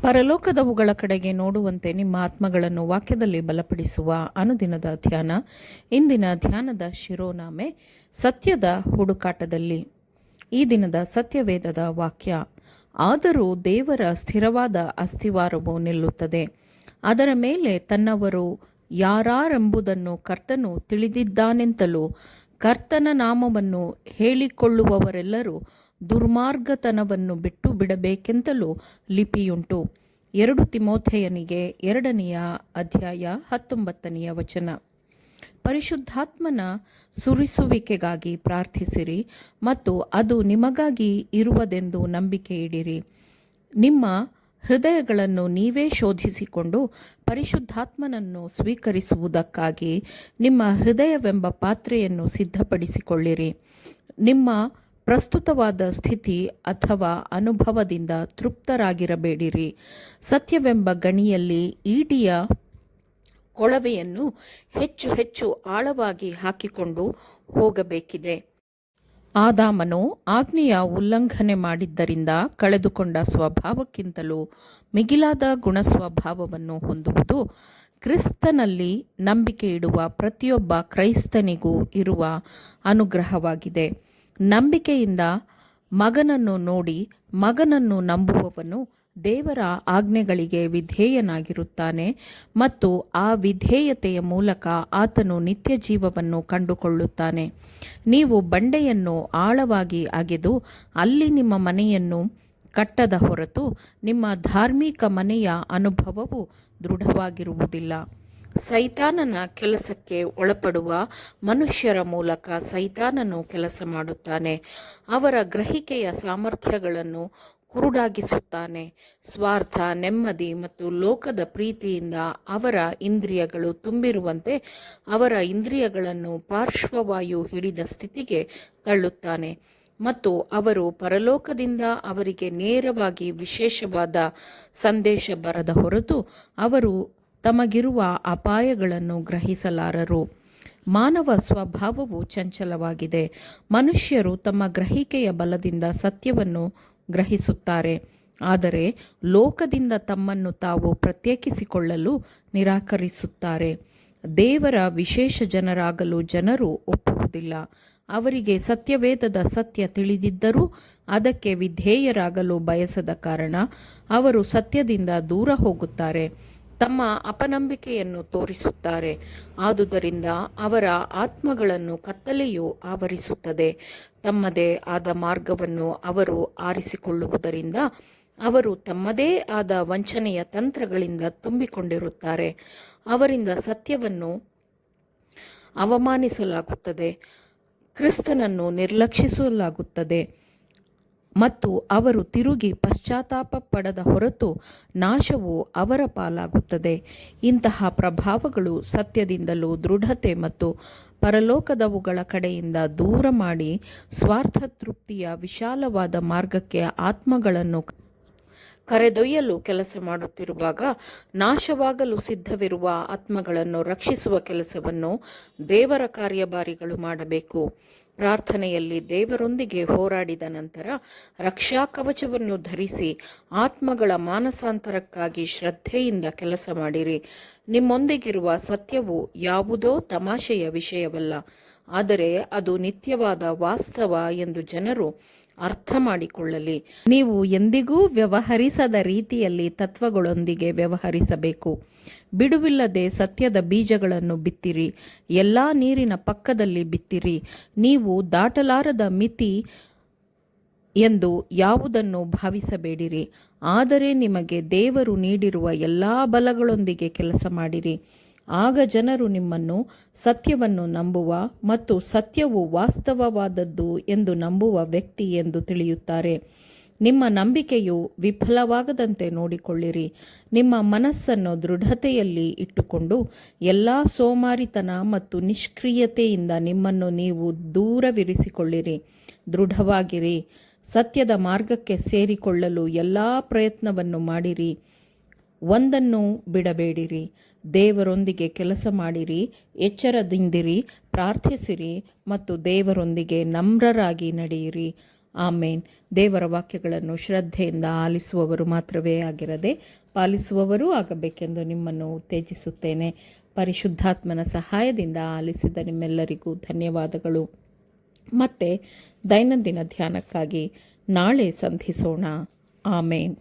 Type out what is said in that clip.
ಪರಲೋಕದವುಗಳ ಕಡೆಗೆ ನೋಡುವಂತೆ ನಿಮ್ಮ ಆತ್ಮಗಳನ್ನು ವಾಕ್ಯದಲ್ಲಿ ಬಲಪಡಿಸುವ ಅನುದಿನದ ಧ್ಯಾನ. ಇಂದಿನ ಧ್ಯಾನದ ಶಿರೋನಾಮೆ ಸತ್ಯದ ಹುಡುಕಾಟದಲ್ಲಿ. ಈ ದಿನದ ಸತ್ಯವೇದದ ವಾಕ್ಯ: ಆದರೂ ದೇವರ ಸ್ಥಿರವಾದ ಅಸ್ತಿವಾರವು ನಿಲ್ಲುತ್ತದೆ, ಅದರ ಮೇಲೆ ತನ್ನವರು ಯಾರೆಂಬುದನ್ನು ಕರ್ತನು ತಿಳಿದಿದ್ದಾನೆಂತಲೂ ಕರ್ತನ ನಾಮವನ್ನು ಹೇಳಿಕೊಳ್ಳುವವರೆಲ್ಲರೂ ದುರ್ಮಾರ್ಗತನವನ್ನು ಬಿಟ್ಟು ಬಿಡಬೇಕೆಂತಲೂ ಲಿಪಿಯುಂಟು. 2 ತಿಮೋಥೆಯನಿಗೆ 2ನೇ ಅಧ್ಯಾಯ 19ನೇ ವಚನ. ಪರಿಶುದ್ಧಾತ್ಮನ ಸುರಿಸುವಿಕೆಗಾಗಿ ಪ್ರಾರ್ಥಿಸಿರಿ ಮತ್ತು ಅದು ನಿಮಗಾಗಿ ಇರುವುದೆಂದು ನಂಬಿಕೆ ಇಡಿರಿ. ನಿಮ್ಮ ಹೃದಯಗಳನ್ನು ನೀವೇ ಶೋಧಿಸಿಕೊಂಡು ಪರಿಶುದ್ಧಾತ್ಮನನ್ನು ಸ್ವೀಕರಿಸುವುದಕ್ಕಾಗಿ ನಿಮ್ಮ ಹೃದಯವೆಂಬ ಪಾತ್ರೆಯನ್ನು ಸಿದ್ಧಪಡಿಸಿಕೊಳ್ಳಿರಿ. ನಿಮ್ಮ ಪ್ರಸ್ತುತವಾದ ಸ್ಥಿತಿ ಅಥವಾ ಅನುಭವದಿಂದ ತೃಪ್ತರಾಗಿರಬೇಡಿರಿ. ಸತ್ಯವೆಂಬ ಗಣಿಯಲ್ಲಿ ಈಟಿಯ ಕೊಳವೆಯನ್ನು ಹೆಚ್ಚು ಹೆಚ್ಚು ಆಳವಾಗಿ ಹಾಕಿಕೊಂಡು ಹೋಗಬೇಕಿದೆ. ಆದಾಮನು ಆಜ್ಞೆಯ ಉಲ್ಲಂಘನೆ ಮಾಡಿದ್ದರಿಂದ ಕಳೆದುಕೊಂಡ ಸ್ವಭಾವಕ್ಕಿಂತಲೂ ಮಿಗಿಲಾದ ಗುಣಸ್ವಭಾವವನ್ನು ಹೊಂದುವುದು ಕ್ರಿಸ್ತನಲ್ಲಿ ನಂಬಿಕೆ ಇಡುವ ಪ್ರತಿಯೊಬ್ಬ ಕ್ರೈಸ್ತನಿಗೂ ಇರುವ ಅನುಗ್ರಹವಾಗಿದೆ. ನಂಬಿಕೆಯಿಂದ ಮಗನನ್ನು ನೋಡಿ ಮಗನನ್ನು ನಂಬುವವನು ದೇವರ ಆಜ್ಞೆಗಳಿಗೆ ವಿಧೇಯನಾಗಿರುತ್ತಾನೆ ಮತ್ತು ಆ ವಿಧೇಯತೆಯ ಮೂಲಕ ಆತನು ನಿತ್ಯ ಜೀವವನ್ನು ಕಂಡುಕೊಳ್ಳುತ್ತಾನೆ. ನೀವು ಬಂಡೆಯನ್ನು ಆಳವಾಗಿ ಅಗೆದು ಅಲ್ಲಿ ನಿಮ್ಮ ಮನೆಯನ್ನು ಕಟ್ಟದ ಹೊರತು ನಿಮ್ಮ ಧಾರ್ಮಿಕ ಮನೆಯ ಅನುಭವವು ದೃಢವಾಗಿರುವುದಿಲ್ಲ. ಸೈತಾನನ ಕೆಲಸಕ್ಕೆ ಒಳಪಡುವ ಮನುಷ್ಯರ ಮೂಲಕ ಸೈತಾನನು ಕೆಲಸ ಮಾಡುತ್ತಾನೆ. ಅವರ ಗ್ರಹಿಕೆಯ ಸಾಮರ್ಥ್ಯಗಳನ್ನು ಕುರುಡಾಗಿಸುತ್ತಾನೆ. ಸ್ವಾರ್ಥ, ನೆಮ್ಮದಿ ಮತ್ತು ಲೋಕದ ಪ್ರೀತಿಯಿಂದ ಅವರ ಇಂದ್ರಿಯಗಳು ತುಂಬಿರುವಂತೆ ಅವರ ಇಂದ್ರಿಯಗಳನ್ನು ಪಾರ್ಶ್ವವಾಯು ಹಿಡಿದ ಸ್ಥಿತಿಗೆ ತಳ್ಳುತ್ತಾನೆ ಮತ್ತು ಅವರು ಪರಲೋಕದಿಂದ ಅವರಿಗೆ ನೇರವಾಗಿ ವಿಶೇಷವಾದ ಸಂದೇಶ ಬರದ ಹೊರತು ಅವರು ತಮಗಿರುವ ಅಪಾಯಗಳನ್ನು ಗ್ರಹಿಸಲಾರರು. ಮಾನವ ಸ್ವಭಾವವು ಚಂಚಲವಾಗಿದೆ. ಮನುಷ್ಯರು ತಮ್ಮ ಗ್ರಹಿಕೆಯ ಬಲದಿಂದ ಸತ್ಯವನ್ನು ಗ್ರಹಿಸುತ್ತಾರೆ, ಆದರೆ ಲೋಕದಿಂದ ತಮ್ಮನ್ನು ತಾವು ಪ್ರತ್ಯೇಕಿಸಿಕೊಳ್ಳಲು ನಿರಾಕರಿಸುತ್ತಾರೆ. ದೇವರ ವಿಶೇಷ ಜನರಾಗಲು ಜನರು ಒಪ್ಪುವುದಿಲ್ಲ. ಅವರಿಗೆ ಸತ್ಯವೇದದ ಸತ್ಯ ತಿಳಿದಿದ್ದರೂ ಅದಕ್ಕೆ ವಿಧೇಯರಾಗಲು ಬಯಸದ ಕಾರಣ ಅವರು ಸತ್ಯದಿಂದ ದೂರ ಹೋಗುತ್ತಾರೆ, ತಮ್ಮ ಅಪನಂಬಿಕೆಯನ್ನು ತೋರಿಸುತ್ತಾರೆ. ಆದುದರಿಂದ ಅವರ ಆತ್ಮಗಳನ್ನು ಕತ್ತಲೆಯು ಆವರಿಸುತ್ತದೆ. ತಮ್ಮದೇ ಆದ ಮಾರ್ಗವನ್ನು ಅವರು ಆರಿಸಿಕೊಳ್ಳುವುದರಿಂದ ಅವರು ತಮ್ಮದೇ ಆದ ವಂಚನೆಯ ತಂತ್ರಗಳಿಂದ ತುಂಬಿಕೊಂಡಿರುತ್ತಾರೆ. ಅವರಿಂದ ಸತ್ಯವನ್ನು ಅವಮಾನಿಸಲಾಗುತ್ತದೆ, ಕ್ರಿಸ್ತನನ್ನು ನಿರ್ಲಕ್ಷಿಸಲಾಗುತ್ತದೆ ಮತ್ತು ಅವರು ತಿರುಗಿ ಪಶ್ಚಾತ್ತಾಪ ಪಡದ ಹೊರತು ನಾಶವು ಅವರ ಪಾಲಾಗುತ್ತದೆ. ಇಂತಹ ಪ್ರಭಾವಗಳು ಸತ್ಯದಿಂದಲೂ ದೃಢತೆ ಮತ್ತು ಪರಲೋಕದವುಗಳ ಕಡೆಯಿಂದ ದೂರ ಮಾಡಿ ಸ್ವಾರ್ಥ ತೃಪ್ತಿಯ ವಿಶಾಲವಾದ ಮಾರ್ಗಕ್ಕೆ ಆತ್ಮಗಳನ್ನು ಕರೆದೊಯ್ಯಲು ಕೆಲಸ ಮಾಡುತ್ತಿರುವಾಗ ನಾಶವಾಗಲು ಸಿದ್ಧವಿರುವ ಆತ್ಮಗಳನ್ನು ರಕ್ಷಿಸುವ ಕೆಲಸವನ್ನು ದೇವರ ಕಾರ್ಯಭಾರಿಗಳು ಮಾಡಬೇಕು. ಪ್ರಾರ್ಥನೆಯಲ್ಲಿ ದೇವರೊಂದಿಗೆ ಹೋರಾಡಿದ ನಂತರ ರಕ್ಷಾ ಕವಚವನ್ನು ಧರಿಸಿ ಆತ್ಮಗಳ ಮಾನಸಾಂತರಕ್ಕಾಗಿ ಶ್ರದ್ಧೆಯಿಂದ ಕೆಲಸ ಮಾಡಿರಿ. ನಿಮ್ಮೊಂದಿಗಿರುವ ಸತ್ಯವು ಯಾವುದೋ ತಮಾಷೆಯ ವಿಷಯವಲ್ಲ, ಆದರೆ ಅದು ನಿತ್ಯವಾದ ವಾಸ್ತವ ಎಂದು ಜನರು ಅರ್ಥ ಮಾಡಿಕೊಳ್ಳಲಿ. ನೀವು ಎಂದಿಗೂ ವ್ಯವಹರಿಸದ ರೀತಿಯಲ್ಲಿ ತತ್ವಗಳೊಂದಿಗೆ ವ್ಯವಹರಿಸಬೇಕು. ಬಿಡುವಿಲ್ಲದೆ ಸತ್ಯದ ಬೀಜಗಳನ್ನು ಬಿತ್ತಿರಿ. ಎಲ್ಲ ನೀರಿನ ಪಕ್ಕದಲ್ಲಿ ಬಿತ್ತಿರಿ. ನೀವು ದಾಟಲಾರದ ಮಿತಿ ಎಂದು ಯಾವುದನ್ನು ಭಾವಿಸಬೇಡಿರಿ, ಆದರೆ ನಿಮಗೆ ದೇವರು ನೀಡಿರುವ ಎಲ್ಲ ಬಲಗಳೊಂದಿಗೆ ಕೆಲಸ ಮಾಡಿರಿ. ಆಗ ಜನರು ನಿಮ್ಮನ್ನು ಸತ್ಯವನ್ನು ನಂಬುವ ಮತ್ತು ಸತ್ಯವು ವಾಸ್ತವವಾದದ್ದು ಎಂದು ನಂಬುವ ವ್ಯಕ್ತಿ ಎಂದು ತಿಳಿಯುತ್ತಾರೆ. ನಿಮ್ಮ ನಂಬಿಕೆಯು ವಿಫಲವಾಗದಂತೆ ನೋಡಿಕೊಳ್ಳಿರಿ. ನಿಮ್ಮ ಮನಸ್ಸನ್ನು ದೃಢತೆಯಲ್ಲಿ ಇಟ್ಟುಕೊಂಡು ಎಲ್ಲ ಸೋಮಾರಿತನ ಮತ್ತು ನಿಷ್ಕ್ರಿಯತೆಯಿಂದ ನಿಮ್ಮನ್ನು ನೀವು ದೂರವಿರಿಸಿಕೊಳ್ಳಿರಿ. ದೃಢವಾಗಿರಿ. ಸತ್ಯದ ಮಾರ್ಗಕ್ಕೆ ಸೇರಿಕೊಳ್ಳಲು ಎಲ್ಲ ಪ್ರಯತ್ನವನ್ನು ಮಾಡಿರಿ. ಒಂದನ್ನು ಬಿಡಬೇಡಿರಿ. ದೇವರೊಂದಿಗೆ ಕೆಲಸ ಮಾಡಿರಿ, ಎಚ್ಚರದಿಂದಿರಿ, ಪ್ರಾರ್ಥಿಸಿರಿ ಮತ್ತು ದೇವರೊಂದಿಗೆ ನಮ್ರರಾಗಿ ನಡೆಯಿರಿ. ಆಮೇನ್. ದೇವರ ವಾಕ್ಯಗಳನ್ನು ಶ್ರದ್ಧೆಯಿಂದ ಆಲಿಸುವವರು ಮಾತ್ರವೇ ಆಗಿರದೆ ಪಾಲಿಸುವವರೂ ಆಗಬೇಕೆಂದು ನಿಮ್ಮನ್ನು ಉತ್ತೇಜಿಸುತ್ತೇನೆ. ಪರಿಶುದ್ಧಾತ್ಮನ ಸಹಾಯದಿಂದ ಆಲಿಸಿದ ನಿಮ್ಮೆಲ್ಲರಿಗೂ ಧನ್ಯವಾದಗಳು. ಮತ್ತೆ ದೈನಂದಿನ ಧ್ಯಾನಕ್ಕಾಗಿ ನಾಳೆ ಸಂಧಿಸೋಣ. ಆಮೇನ್.